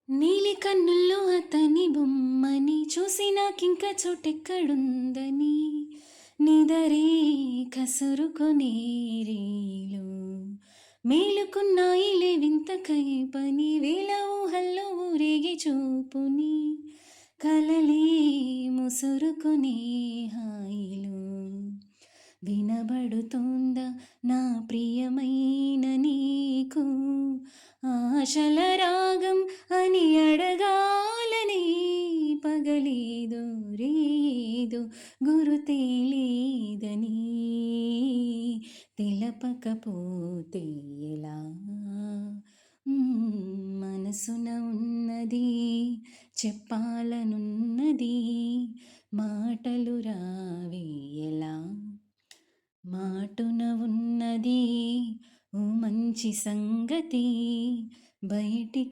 నీలి కన్నుల్లో అతని బొమ్మని చూసి నాకింక చోటెక్కడుందని నిదరే కసురుకునే రీలు మేలుకున్నాయిలే వింత కైపని వేల ఊహల్లో ఊరేగి చూపుని కలలే ముసురుకునే హాయిలు వినబడుతోందా నా ప్రియమైన నీకు ఆశల రాగం అని అడగాలని పగలేదో రేదో గురుతే లేదని తెలపకపోతే ఎలా మనసున ఉన్నది చెప్పాలనున్నది మాటలు రావేయలా మాటున ఉన్నది ఓ మంచి సంగతి బయటి